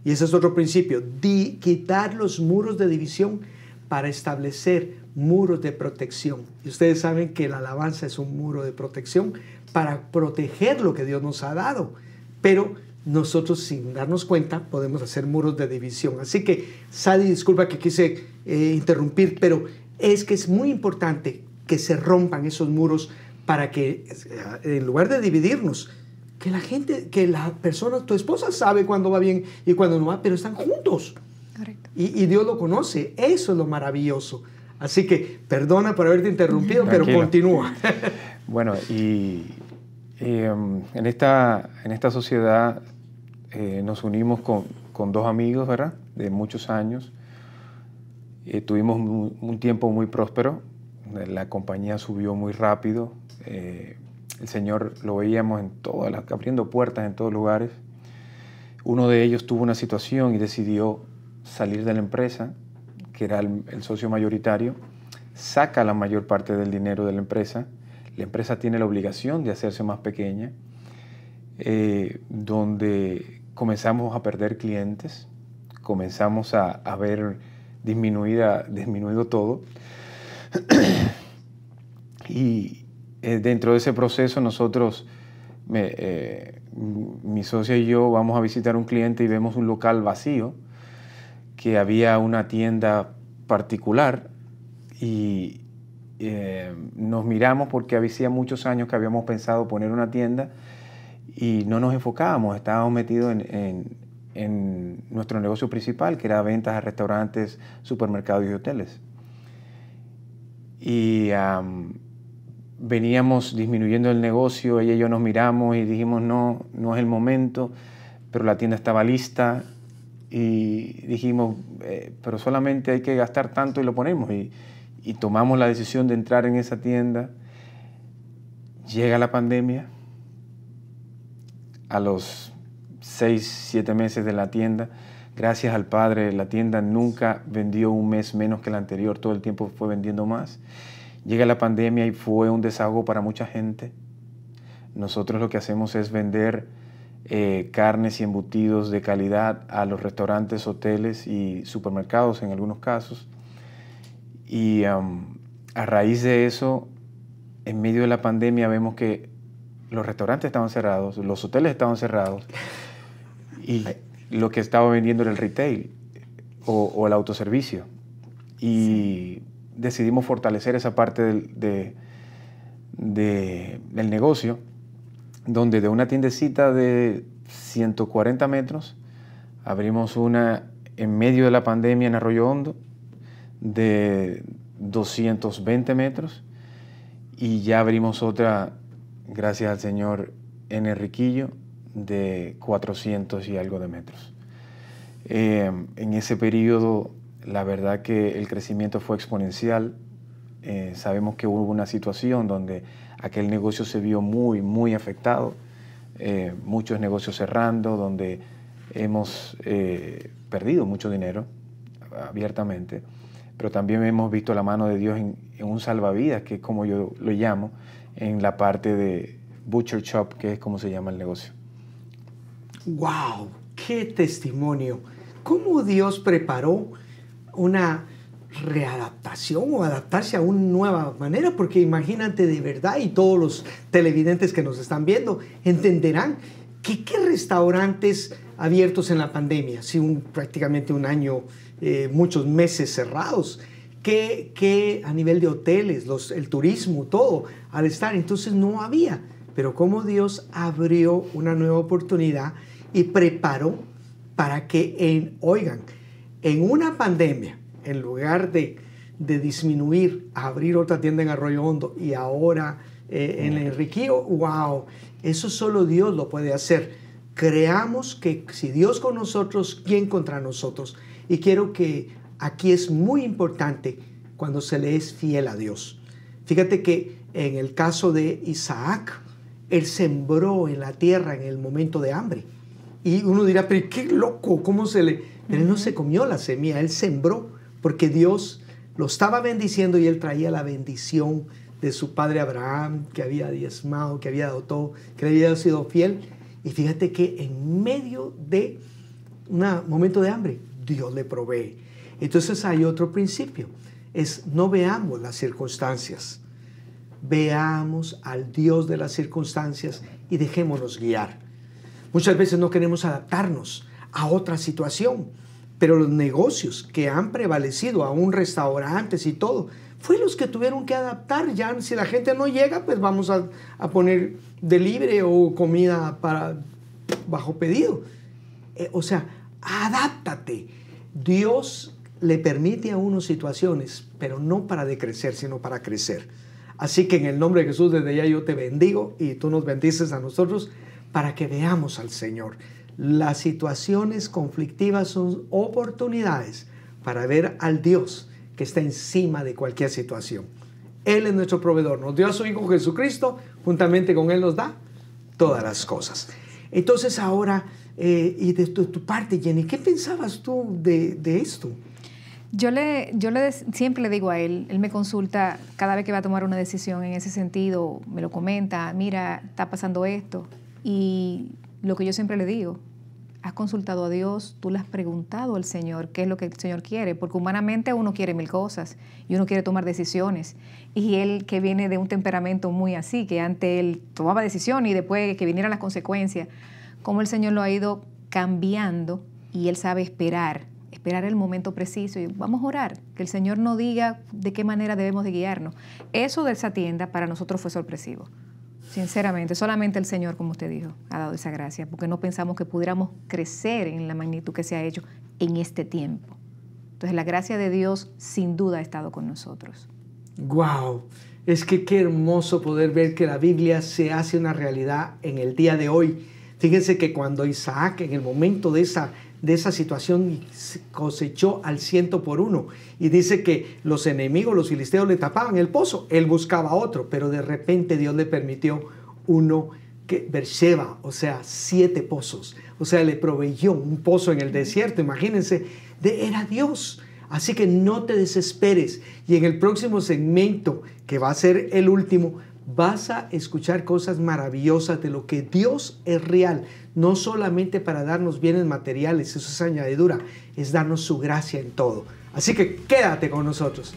y ese es otro principio, quitar los muros de división para establecer muros de protección. Y ustedes saben que la alabanza es un muro de protección para proteger lo que Dios nos ha dado. Pero nosotros, sin darnos cuenta, podemos hacer muros de división. Así que, Sadi, disculpa que quise interrumpir, pero es que es muy importante que se rompan esos muros para que, en lugar de dividirnos, que la gente, que la persona, tu esposa sabe cuándo va bien y cuándo no va, pero están juntos.
Correcto.
Y Dios lo conoce. Eso es lo maravilloso. Así que perdona por haberte interrumpido,
Tranquilo.
pero continúa.
Bueno, en esta sociedad nos unimos con dos amigos, ¿verdad? De muchos años. Tuvimos un tiempo muy próspero. La compañía subió muy rápido. El Señor lo veíamos abriendo puertas en todos lugares. Uno de ellos tuvo una situación y decidió salir de la empresa, que era el socio mayoritario, saca la mayor parte del dinero de la empresa tiene la obligación de hacerse más pequeña, donde comenzamos a perder clientes, comenzamos a ver disminuido todo. Y dentro de ese proceso nosotros, mi socia y yo vamos a visitar un cliente y vemos un local vacío, que había una tienda particular, y nos miramos porque hacía muchos años que habíamos pensado poner una tienda y no nos enfocábamos, estábamos metidos en nuestro negocio principal, que era ventas a restaurantes, supermercados y hoteles. Y veníamos disminuyendo el negocio, ella y yo nos miramos y dijimos no es el momento, pero la tienda estaba lista y dijimos, pero solamente hay que gastar tanto y lo ponemos. Y tomamos la decisión de entrar en esa tienda. Llega la pandemia. A los 6-7 meses de la tienda, gracias al Padre, la tienda nunca vendió un mes menos que la anterior, todo el tiempo fue vendiendo más. Llega la pandemia y fue un desahogo para mucha gente. Nosotros lo que hacemos es vender carnes y embutidos de calidad a los restaurantes, hoteles y supermercados en algunos casos. Y a raíz de eso, en medio de la pandemia vemos que los restaurantes estaban cerrados, los hoteles estaban cerrados y lo que estaba vendiendo era el retail o el autoservicio. Y decidimos fortalecer esa parte del negocio, donde de una tiendecita de 140 metros abrimos una en medio de la pandemia en Arroyo Hondo de 220 metros y ya abrimos otra, gracias al Señor, en Enriquillo de 400 y algo de metros. En ese periodo, la verdad que el crecimiento fue exponencial. Sabemos que hubo una situación donde aquel negocio se vio muy afectado, muchos negocios cerrando, donde hemos perdido mucho dinero abiertamente, pero también hemos visto la mano de Dios en un salvavidas, que es como yo lo llamo, en la parte de Butcher Shop, que es como se llama el negocio.
¡Wow! ¡Qué testimonio! ¿Cómo Dios preparó una readaptación o adaptarse a una nueva manera? Porque imagínate, de verdad, y todos los televidentes que nos están viendo entenderán que qué restaurantes abiertos en la pandemia, si prácticamente un año, muchos meses cerrados, que a nivel de hoteles, el turismo, todo, al estar, entonces no había. Pero cómo Dios abrió una nueva oportunidad y preparó para que, oigan, en una pandemia, en lugar de disminuir, a abrir otra tienda en Arroyo Hondo y ahora en Enriquillo, wow, eso solo Dios lo puede hacer. Creamos que si Dios con nosotros, ¿quién contra nosotros? Y quiero que aquí es muy importante cuando se le es fiel a Dios. Fíjate que en el caso de Isaac, él sembró en la tierra en el momento de hambre. Y uno dirá, pero qué loco, ¿cómo se le...? Pero él no se comió la semilla, él sembró, porque Dios lo estaba bendiciendo y él traía la bendición de su padre Abraham, que había diezmado, que había dado todo, que había sido fiel. Y fíjate que en medio de un momento de hambre, Dios le provee. Entonces hay otro principio, es no veamos las circunstancias, veamos al Dios de las circunstancias y dejémonos guiar. Muchas veces no queremos adaptarnos a otra situación, pero los negocios que han prevalecido, aún restaurantes y todo, fue los que tuvieron que adaptar. Ya si la gente no llega, pues vamos a poner delivery o comida bajo pedido. O sea, adáptate. Dios le permite a uno situaciones, pero no para decrecer, sino para crecer. Así que en el nombre de Jesús, desde ya yo te bendigo y tú nos bendices a nosotros para que veamos al Señor. Las situaciones conflictivas son oportunidades para ver al Dios que está encima de cualquier situación. Él es nuestro proveedor. Nos dio a su Hijo Jesucristo, juntamente con Él nos da todas las cosas. Entonces ahora, y de tu parte, Jenny, ¿qué pensabas tú de esto?
Yo siempre le digo a él me consulta cada vez que va a tomar una decisión en ese sentido, me lo comenta, mira, está pasando esto. Y lo que yo siempre le digo, has consultado a Dios, tú le has preguntado al Señor qué es lo que el Señor quiere, porque humanamente uno quiere mil cosas y uno quiere tomar decisiones. Y él, que viene de un temperamento muy así, que antes él tomaba decisiones y después que vinieran las consecuencias, cómo el Señor lo ha ido cambiando y él sabe esperar el momento preciso. Y vamos a orar, que el Señor nos diga de qué manera debemos de guiarnos. Eso de esa tienda para nosotros fue sorpresivo. Sinceramente, solamente el Señor, como usted dijo, ha dado esa gracia, porque no pensamos que pudiéramos crecer en la magnitud que se ha hecho en este tiempo. Entonces, la gracia de Dios sin duda ha estado con nosotros.
¡Wow! Es que qué hermoso poder ver que la Biblia se hace una realidad en el día de hoy. Fíjense que cuando Isaac, en el momento de esa situación, cosechó al 100 por 1, y dice que los enemigos, los filisteos, le tapaban el pozo, él buscaba otro, pero de repente Dios le permitió uno, Beersheba, o sea, 7 pozos, o sea, le proveyó un pozo en el desierto. Imagínense, era Dios. Así que no te desesperes, y en el próximo segmento, que va a ser el último, vas a escuchar cosas maravillosas de lo que Dios es real, no solamente para darnos bienes materiales, eso es añadidura, es darnos su gracia en todo. Así que quédate con nosotros.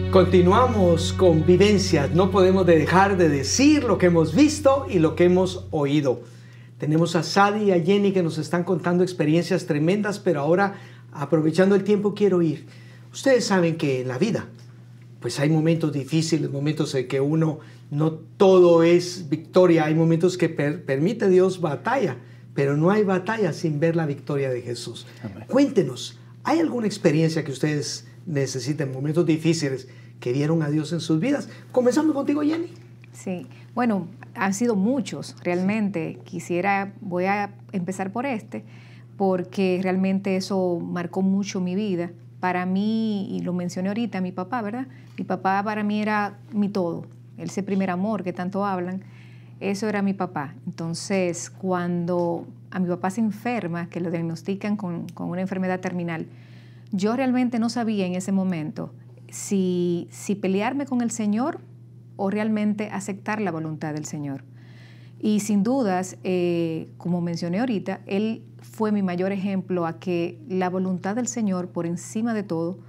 Continuamos con vivencias. No podemos dejar de decir lo que hemos visto y lo que hemos oído. Tenemos a Sadi y a Jenny que nos están contando experiencias tremendas, pero ahora, aprovechando el tiempo, quiero ir. Ustedes saben que en la vida, pues hay momentos difíciles, momentos en que uno no todo es victoria. Hay momentos que permite Dios batalla, pero no hay batalla sin ver la victoria de Jesús. Amén. Cuéntenos, ¿hay alguna experiencia que ustedes necesiten, momentos difíciles, que vieron a Dios en sus vidas? Comenzamos contigo, Jenny.
Sí, bueno, han sido muchos realmente. Voy a empezar por porque realmente eso marcó mucho mi vida. Para mí, y lo mencioné ahorita, mi papá, ¿verdad? Mi papá para mí era mi todo, ese primer amor que tanto hablan, eso era mi papá. Entonces, cuando a mi papá se enferma, que lo diagnostican con una enfermedad terminal, yo realmente no sabía en ese momento si pelearme con el Señor o realmente aceptar la voluntad del Señor. Y sin dudas, como mencioné ahorita, Él fue mi mayor ejemplo a que la voluntad del Señor, por encima de todo,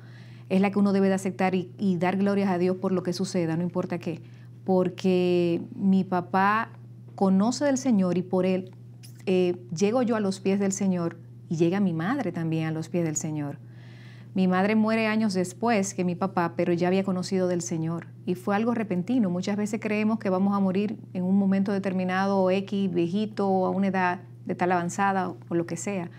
es la que uno debe de aceptar y dar glorias a Dios por lo que suceda, no importa qué. Porque mi papá conoce del Señor y por Él llego yo a los pies del Señor y llega mi madre también a los pies del Señor. Mi madre muere años después que mi papá, pero ya había conocido del Señor. Y fue algo repentino. Muchas veces creemos que vamos a morir en un momento determinado, X, viejito, a una edad de tal avanzada o lo que sea.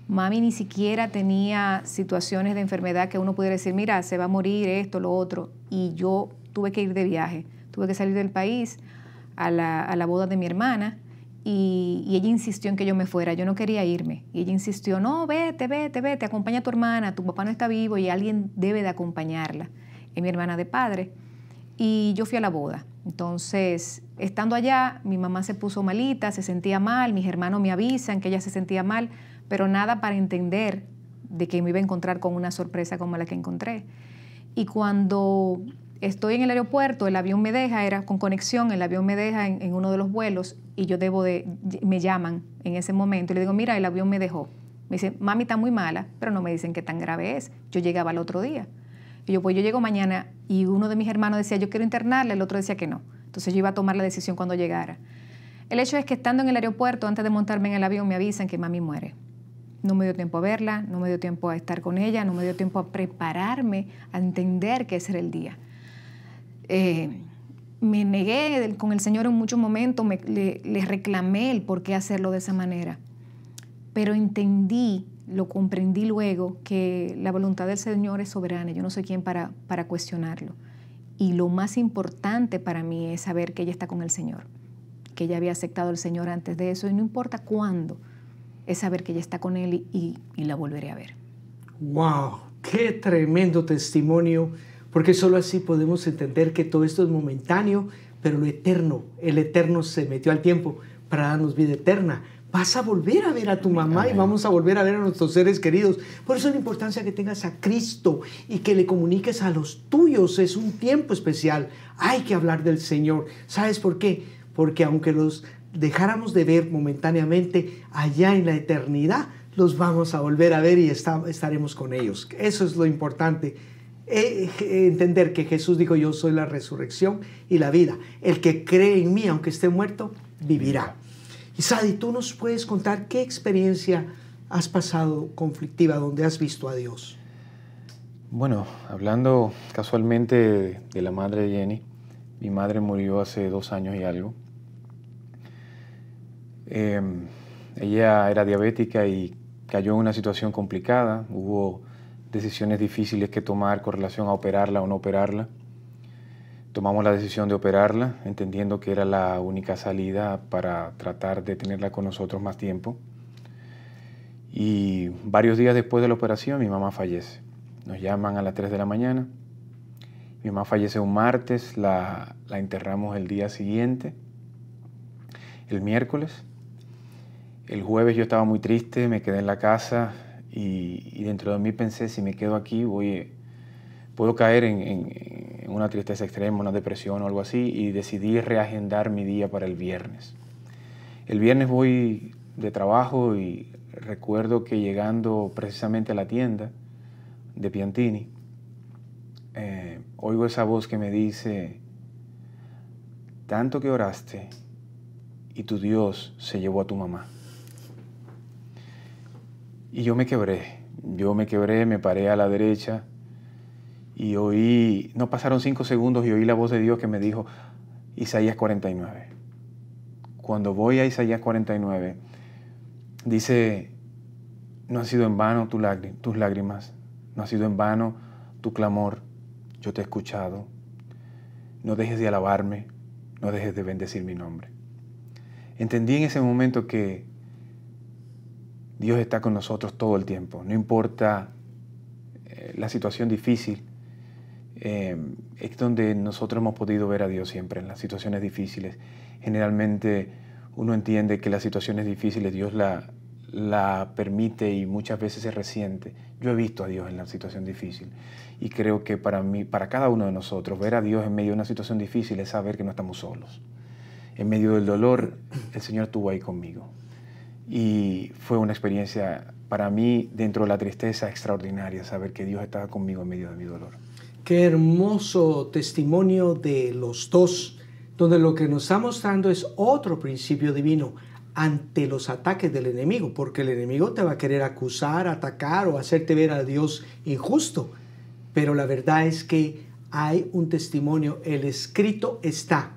Mami ni siquiera tenía situaciones de enfermedad que uno pudiera decir, mira, se va a morir esto, lo otro. Y yo tuve que ir de viaje. Tuve que salir del país a la boda de mi hermana. Y ella insistió en que yo me fuera, yo no quería irme. Y ella insistió, no, vete, acompaña a tu hermana, tu papá no está vivo y alguien debe de acompañarla. Es mi hermana de padre. Y yo fui a la boda. Entonces, estando allá, mi mamá se puso malita, se sentía mal, mis hermanos me avisan que ella se sentía mal, pero nada para entender de que me iba a encontrar con una sorpresa como la que encontré. Y cuando estoy en el aeropuerto, el avión me deja, era con conexión, el avión me deja en uno de los vuelos y me llaman en ese momento y le digo, mira, el avión me dejó. Me dicen, mami está muy mala, pero no me dicen qué tan grave es. Yo llegaba al otro día. Y yo, pues yo llego mañana y uno de mis hermanos decía, yo quiero internarla, el otro decía que no. Entonces yo iba a tomar la decisión cuando llegara. El hecho es que estando en el aeropuerto, antes de montarme en el avión, me avisan que mami muere. No me dio tiempo a verla, no me dio tiempo a estar con ella, no me dio tiempo a prepararme, a entender que ese era el día. Me negué con el Señor en muchos momentos, le reclamé el por qué hacerlo de esa manera, pero lo comprendí luego que la voluntad del Señor es soberana, yo no soy quien para cuestionarlo. Y lo más importante para mí es saber que ella está con el Señor, que ella había aceptado al Señor antes de eso, y no importa cuándo, es saber que ella está con Él y la volveré a ver.
¡Wow! ¡Qué tremendo testimonio! porque solo así podemos entender que todo esto es momentáneo, pero lo eterno, el eterno se metió al tiempo para darnos vida eterna. Vas a volver a ver a tu mamá. Amén. Y vamos a volver a ver a nuestros seres queridos. Por eso la importancia que tengas a Cristo y que le comuniques a los tuyos. Es un tiempo especial. Hay que hablar del Señor. ¿Sabes por qué? Porque aunque los dejáramos de ver momentáneamente, allá en la eternidad los vamos a volver a ver y estaremos con ellos. Eso es lo importante. Entender que Jesús dijo: yo soy la resurrección y la vida. El que cree en mí, aunque esté muerto, vivirá. Y Sadi, ¿tú nos puedes contar qué experiencia has pasado conflictiva donde has visto a Dios?
Bueno, hablando casualmente de la madre de Jenny, mi madre murió hace 2 años y algo. Ella era diabética y cayó en una situación complicada. Hubo decisiones difíciles que tomar con relación a operarla o no operarla. Tomamos la decisión de operarla, entendiendo que era la única salida para tratar de tenerla con nosotros más tiempo. Y varios días después de la operación, mi mamá fallece. Nos llaman a las 3 de la mañana. Mi mamá fallece un martes, la enterramos el día siguiente, el miércoles. El jueves yo estaba muy triste, me quedé en la casa y dentro de mí pensé: si me quedo aquí puedo caer en una tristeza extrema, una depresión o algo así, y decidí reagendar mi día para el viernes. El viernes voy de trabajo y recuerdo que llegando precisamente a la tienda de Piantini, oigo esa voz que me dice: tanto que oraste y tu Dios se llevó a tu mamá. Y yo me quebré, me paré a la derecha y oí, no pasaron 5 segundos y oí la voz de Dios que me dijo: Isaías 49. Cuando voy a Isaías 49, dice: no ha sido en vano tus lágrimas, no ha sido en vano tu clamor, yo te he escuchado. No dejes de alabarme, no dejes de bendecir mi nombre. Entendí en ese momento que Dios está con nosotros todo el tiempo, no importa la situación difícil. Es donde nosotros hemos podido ver a Dios siempre, en las situaciones difíciles. Generalmente uno entiende que las situaciones difíciles Dios la permite y muchas veces se resiente. Yo he visto a Dios en la situación difícil y creo que para cada uno de nosotros, ver a Dios en medio de una situación difícil es saber que no estamos solos. En medio del dolor, el Señor estuvo ahí conmigo. Y fue una experiencia para mí, dentro de la tristeza, extraordinaria, saber que Dios estaba conmigo en medio de mi dolor.
Qué hermoso testimonio de los dos, donde lo que nos está mostrando es otro principio divino ante los ataques del enemigo, porque el enemigo te va a querer acusar, atacar o hacerte ver a Dios injusto. Pero la verdad es que hay un testimonio, el escrito está.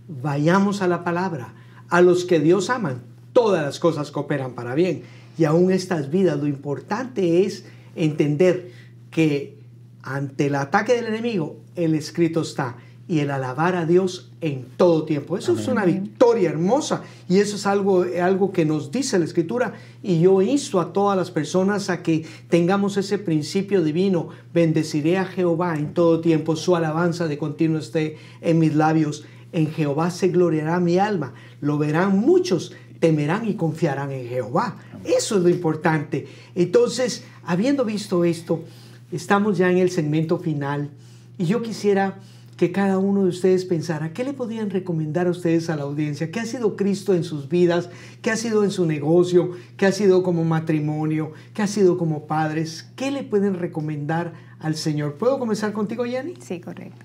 Vayamos a la palabra. A los que Dios aman, todas las cosas cooperan para bien. Y aún estas vidas, lo importante es entender que ante el ataque del enemigo, el escrito está. Y el alabar a Dios en todo tiempo. Eso Amén. Es una victoria hermosa. Y eso es algo que nos dice la Escritura. Y yo insto a todas las personas a que tengamos ese principio divino. Bendeciré a Jehová en todo tiempo. Su alabanza de continuo esté en mis labios. En Jehová se gloriará mi alma. Lo verán muchos. Temerán y confiarán en Jehová. Eso es lo importante. Entonces, habiendo visto esto, estamos ya en el segmento final. Y yo quisiera que cada uno de ustedes pensara, ¿qué le podrían recomendar a ustedes a la audiencia? ¿Qué ha sido Cristo en sus vidas? ¿Qué ha sido en su negocio? ¿Qué ha sido como matrimonio? ¿Qué ha sido como padres? ¿Qué le pueden recomendar al Señor? ¿Puedo comenzar contigo, Jenny?
Sí, correcto.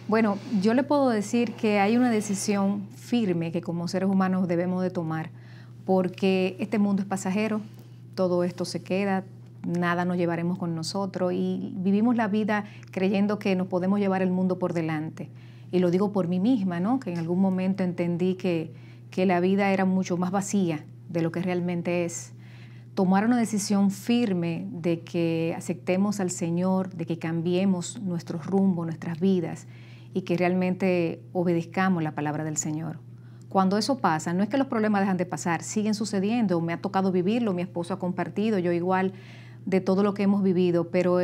Bueno, yo le puedo decir que hay una decisión firme que como seres humanos debemos de tomar, porque este mundo es pasajero, todo esto se queda, nada nos llevaremos con nosotros y vivimos la vida creyendo que nos podemos llevar el mundo por delante. Y lo digo por mí misma, ¿no? Que en algún momento entendí que la vida era mucho más vacía de lo que realmente es. Tomar una decisión firme de que aceptemos al Señor, de que cambiemos nuestro rumbo, nuestras vidas y que realmente obedezcamos la palabra del Señor. Cuando eso pasa, no es que los problemas dejan de pasar, siguen sucediendo, me ha tocado vivirlo, mi esposo ha compartido, yo igual, de todo lo que hemos vivido, pero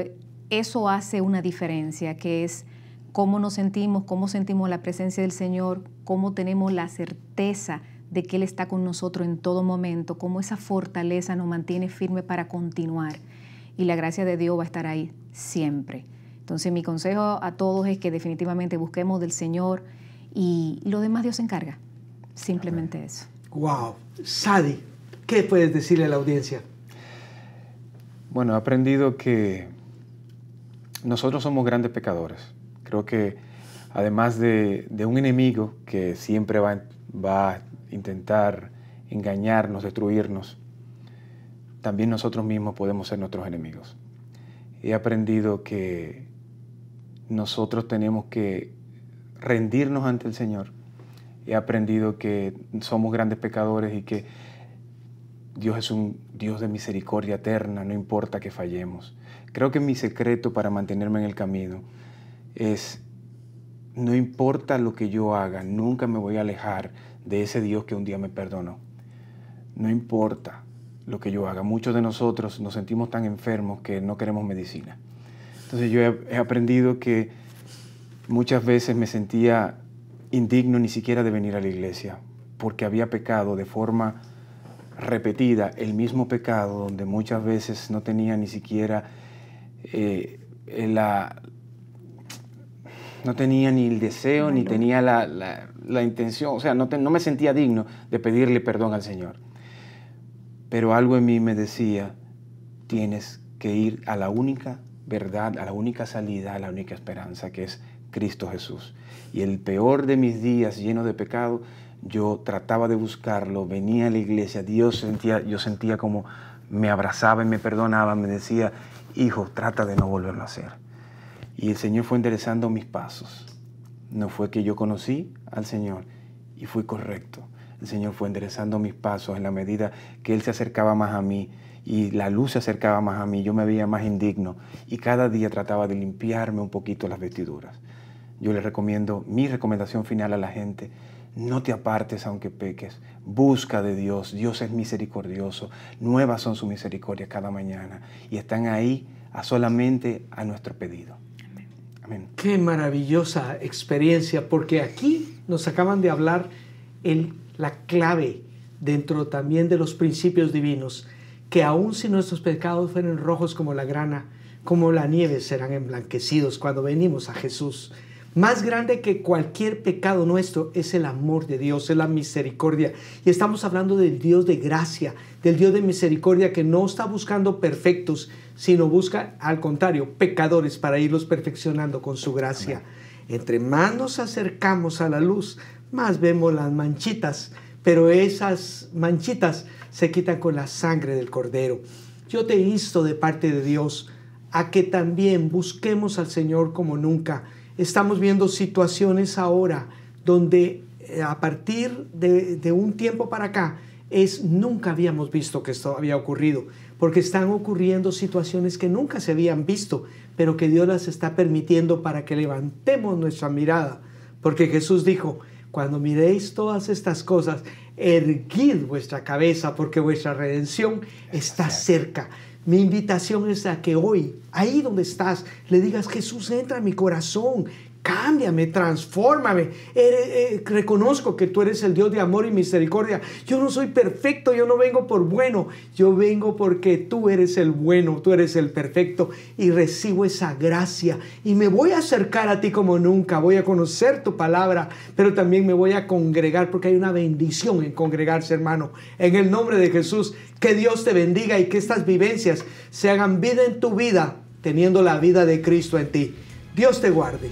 eso hace una diferencia, que es cómo nos sentimos, cómo sentimos la presencia del Señor, cómo tenemos la certeza de que Él está con nosotros en todo momento, cómo esa fortaleza nos mantiene firme para continuar. Y la gracia de Dios va a estar ahí siempre. Entonces mi consejo a todos es que definitivamente busquemos del Señor y lo demás Dios se encarga. Simplemente eso.
Wow. Sadi, ¿qué puedes decirle a la audiencia?
Bueno, he aprendido que nosotros somos grandes pecadores. Creo que además de un enemigo que siempre va a intentar engañarnos, destruirnos, también nosotros mismos podemos ser nuestros enemigos. He aprendido que nosotros tenemos que rendirnos ante el Señor. He aprendido que somos grandes pecadores y que Dios es un Dios de misericordia eterna, no importa que fallemos. Creo que mi secreto para mantenerme en el camino es, no importa lo que yo haga, nunca me voy a alejar de ese Dios que un día me perdonó. No importa lo que yo haga. Muchos de nosotros nos sentimos tan enfermos que no queremos medicina. Entonces yo he aprendido que muchas veces me sentía indigno ni siquiera de venir a la iglesia, porque había pecado de forma repetida, el mismo pecado donde muchas veces no tenía ni siquiera no tenía ni el deseo, ni tenía la intención, o sea, no me sentía digno de pedirle perdón al Señor. Pero algo en mí me decía, tienes que ir a la única verdad, a la única salida, a la única esperanza, que es Cristo Jesús. Y el peor de mis días lleno de pecado, yo trataba de buscarlo, venía a la iglesia, yo sentía como me abrazaba y me perdonaba, me decía, hijo, trata de no volverlo a hacer. Y el Señor fue enderezando mis pasos. No fue que yo conocí al Señor y fui correcto. El Señor fue enderezando mis pasos en la medida que Él se acercaba más a mí y la luz se acercaba más a mí, yo me veía más indigno y cada día trataba de limpiarme un poquito las vestiduras. Yo le recomiendo, mi recomendación final a la gente, no te apartes aunque peques, busca de Dios, Dios es misericordioso, nuevas son sus misericordias cada mañana y están ahí solamente a nuestro pedido. Amén.
Qué maravillosa experiencia, porque aquí nos acaban de hablar la clave dentro también de los principios divinos, que aun si nuestros pecados fueren rojos como la grana, como la nieve, serán emblanquecidos cuando venimos a Jesús. Más grande que cualquier pecado nuestro es el amor de Dios, es la misericordia. Y estamos hablando del Dios de gracia, del Dios de misericordia que no está buscando perfectos, sino busca, al contrario, pecadores para irlos perfeccionando con su gracia. Amén. Entre más nos acercamos a la luz, más vemos las manchitas, pero esas manchitas se quitan con la sangre del Cordero. Yo te insto de parte de Dios a que también busquemos al Señor como nunca. Estamos viendo situaciones ahora donde a partir de un tiempo para acá nunca habíamos visto que esto había ocurrido, porque están ocurriendo situaciones que nunca se habían visto, pero que Dios las está permitiendo para que levantemos nuestra mirada, porque Jesús dijo, cuando miréis todas estas cosas, erguid vuestra cabeza, porque vuestra redención está cerca. Mi invitación es a que hoy, ahí donde estás, le digas, Jesús, entra en mi corazón, cámbiame, transfórmame. Reconozco que tú eres el Dios de amor y misericordia. Yo no soy perfecto, yo no vengo por bueno, yo vengo porque tú eres el bueno, tú eres el perfecto y recibo esa gracia y me voy a acercar a ti como nunca, voy a conocer tu palabra, pero también me voy a congregar porque hay una bendición en congregarse, hermano. En el nombre de Jesús, que Dios te bendiga y que estas vivencias se hagan vida en tu vida, teniendo la vida de Cristo en ti. Dios te guarde.